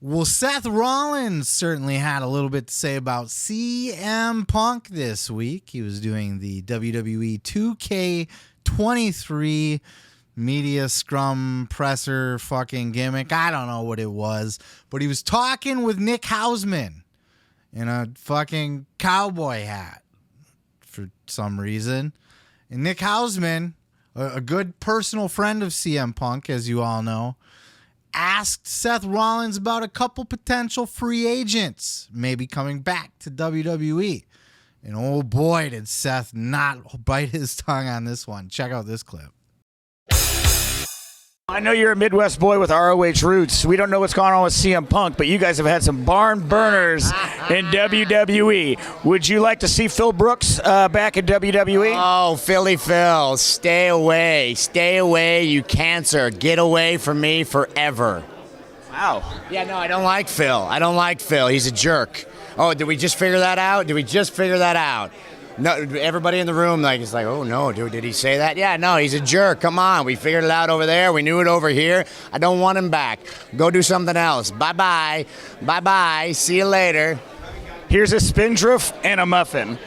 Well, Seth Rollins certainly had a little bit to say about CM Punk this week. He was doing the WWE 2K23 media scrum presser fucking gimmick. I don't know what it was, but he was talking with Nick Hausman in a fucking cowboy hat for some reason. And Nick Hausman, a good personal friend of CM Punk, as you all know, asked Seth Rollins about a couple potential free agents maybe coming back to WWE. And oh boy, did Seth not bite his tongue on this one. Check out this clip. I know you're a Midwest boy with ROH roots. We don't know what's going on with CM Punk, but you guys have had some barn burners in WWE. Would you like to see Phil Brooks back in WWE? Oh, Philly Phil, stay away. Stay away, you cancer. Get away from me forever. Wow. Yeah, no, I don't like Phil. I don't like Phil. He's a jerk. Oh, did we just figure that out? No, everybody in the room is like, oh no, dude, did he say that? Yeah, no, he's a jerk. Come on, we figured it out over there. We knew it over here. I don't want him back. Go do something else. Bye-bye. Bye-bye. See you later. Here's a spindrift and a muffin.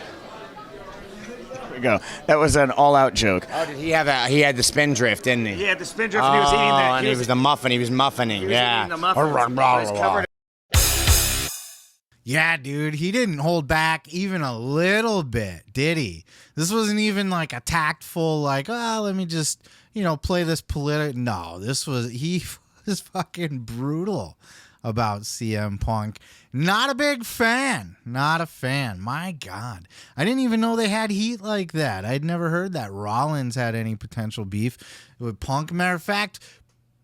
There we go. That was an all-out joke. Oh, did he have he had the spindrift, didn't he? He had the spindrift and he was eating that. And he was the muffin. He was muffining. He was yeah. eating the muffin. He was covered. Yeah, dude, he didn't hold back even a little bit, did he? This wasn't even like a tactful, let me just, play this political. No, he was fucking brutal about CM Punk. Not a big fan. Not a fan. My God. I didn't even know they had heat like that. I'd never heard that Rollins had any potential beef with Punk. Matter of fact,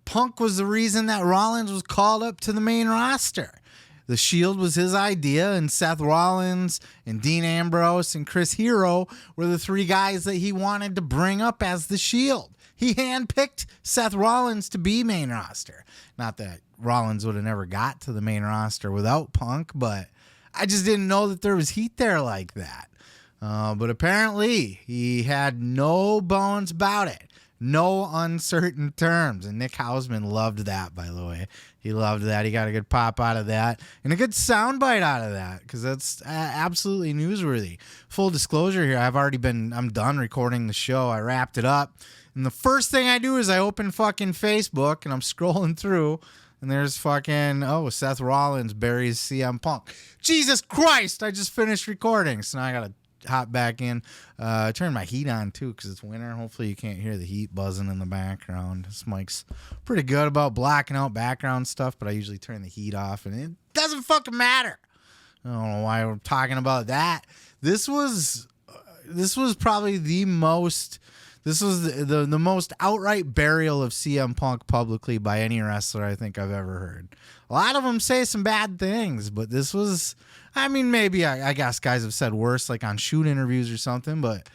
Punk was the reason that Rollins was called up to the main roster. The Shield was his idea, and Seth Rollins and Dean Ambrose and Chris Hero were the three guys that he wanted to bring up as the Shield. He handpicked Seth Rollins to be main roster. Not that Rollins would have never got to the main roster without Punk, but I just didn't know that there was heat there like that. But apparently, he had no bones about it. No uncertain terms. And Nick Hausman loved that, by the way. He loved that. He got a good pop out of that and a good soundbite out of that because that's absolutely newsworthy. Full disclosure here, I'm done recording the show. I wrapped it up. And the first thing I do is I open fucking Facebook and I'm scrolling through and there's fucking, Seth Rollins buries CM Punk. Jesus Christ, I just finished recording. So now I got to hop back in. Turn my heat on too because it's winter. Hopefully you can't hear the heat buzzing in the background. This mic's pretty good about blacking out background stuff, but I usually turn the heat off and it doesn't fucking matter. I don't know why we're talking about that. This was probably the most outright burial of CM Punk publicly by any wrestler I think I've ever heard. A lot of them say some bad things, but this was, maybe I guess guys have said worse, like on shoot interviews or something, but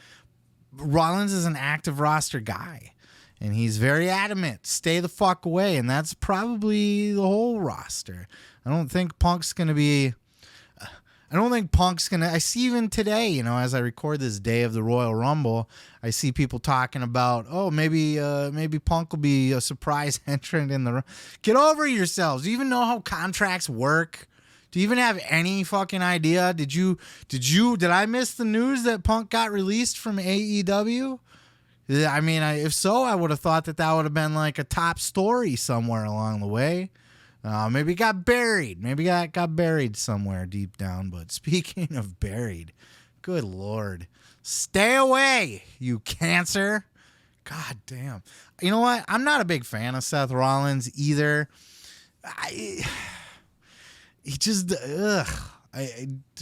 Rollins is an active roster guy, and he's very adamant, stay the fuck away, and that's probably the whole roster. I see even today, as I record this day of the Royal Rumble, I see people talking about, maybe Punk will be a surprise entrant in the... Get over yourselves. Do you even know how contracts work? Do you even have any fucking idea? Did I miss the news that Punk got released from AEW? If so, I would have thought that would have been like a top story somewhere along the way. Maybe it got buried. Maybe it got buried somewhere deep down. But speaking of buried, good Lord. Stay away, you cancer. God damn. You know what? I'm not a big fan of Seth Rollins either. There's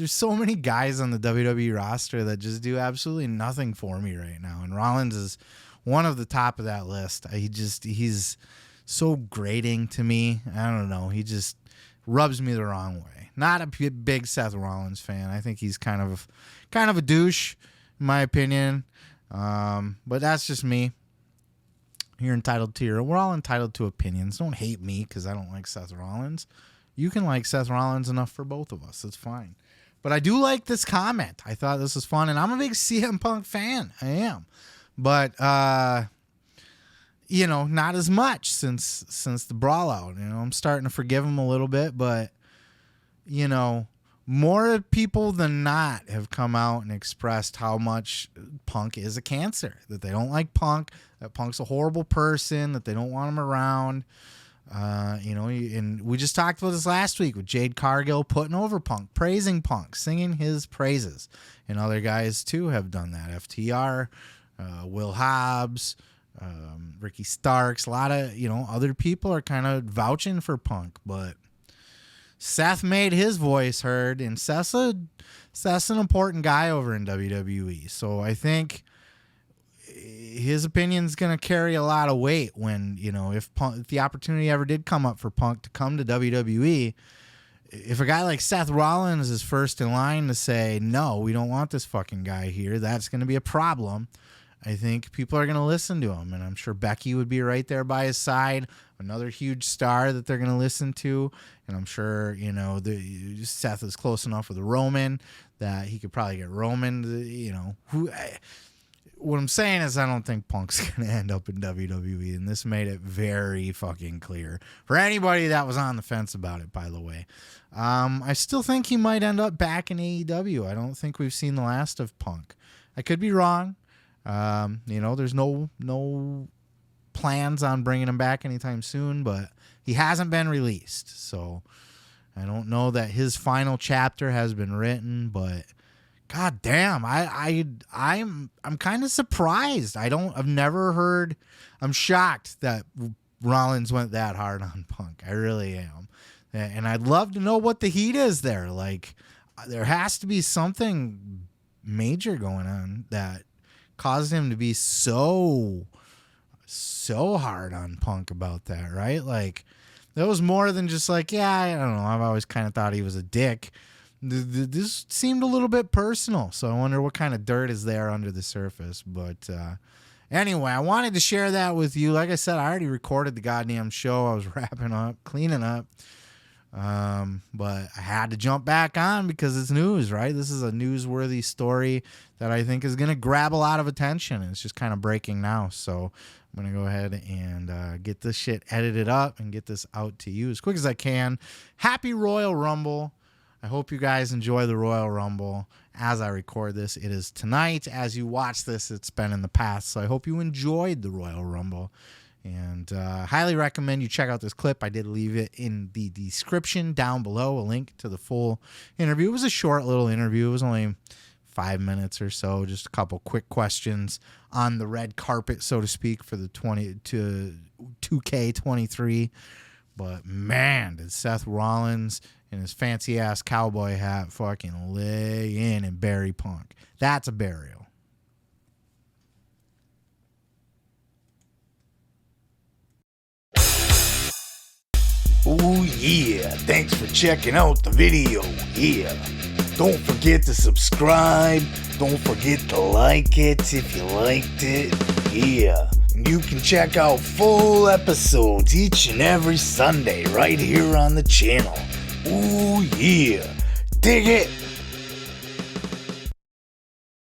so many guys on the WWE roster that just do absolutely nothing for me right now. And Rollins is one of the top of that list. He's so grating to me. I don't know. He just rubs me the wrong way. Not a big Seth Rollins fan. I think he's kind of a douche, in my opinion. But that's just me. We're all entitled to opinions. Don't hate me because I don't like Seth Rollins. You can like Seth Rollins enough for both of us. It's fine. But I do like this comment. I thought this was fun, and I'm a big CM Punk fan. I am. But not as much since the brawl out. I'm starting to forgive him a little bit, but more people than not have come out and expressed how much Punk is a cancer, that they don't like Punk, that Punk's a horrible person, that they don't want him around. And we just talked about this last week with Jade Cargill putting over Punk, praising Punk, singing his praises. And other guys, too, have done that. FTR, Will Hobbs, Ricky Starks, a lot of, other people are kind of vouching for Punk. But Seth made his voice heard, and Seth's an important guy over in WWE. So I think his opinion's going to carry a lot of weight when, if the opportunity ever did come up for Punk to come to WWE, if a guy like Seth Rollins is first in line to say, no, we don't want this fucking guy here, that's going to be a problem. I think people are going to listen to him, and I'm sure Becky would be right there by his side, another huge star that they're going to listen to, and I'm sure, Seth is close enough with Roman that he could probably get Roman, what I'm saying is I don't think Punk's going to end up in WWE, and this made it very fucking clear for anybody that was on the fence about it, by the way. I still think he might end up back in AEW. I don't think we've seen the last of Punk. I could be wrong. There's no plans on bringing him back anytime soon, but he hasn't been released. So I don't know that his final chapter has been written, but God damn, I'm kind of surprised. I've never heard. I'm shocked that Rollins went that hard on Punk. I really am, and I'd love to know what the heat is there. Like, there has to be something major going on that caused him to be so hard on Punk about that, right? Like, that was more than just like, yeah, I don't know. I've always kind of thought he was a dick. This seemed a little bit personal, so I wonder what kind of dirt is there under the surface. But anyway, I wanted to share that with you. Like I said, I already recorded the goddamn show. I was wrapping up, cleaning up. But I had to jump back on because it's news, right? This is a newsworthy story that I think is going to grab a lot of attention. It's just kind of breaking now. So I'm going to go ahead and get this shit edited up and get this out to you as quick as I can. Happy Royal Rumble. I hope you guys enjoy the Royal Rumble as I record this. It is tonight. As you watch this, it's been in the past. So I hope you enjoyed the Royal Rumble. And highly recommend you check out this clip. I did leave it in the description down below, a link to the full interview. It was a short little interview. It was only 5 minutes or so, just a couple quick questions on the red carpet, so to speak, for the 2K23. But man, did Seth Rollins in his fancy ass cowboy hat fucking lay in and bury Punk. That's a burial. Oh yeah, thanks for checking out the video. Yeah, don't forget to subscribe. Don't forget to like it if you liked it. Yeah, and you can check out full episodes each and every Sunday right here on the channel. Oh yeah, dig it.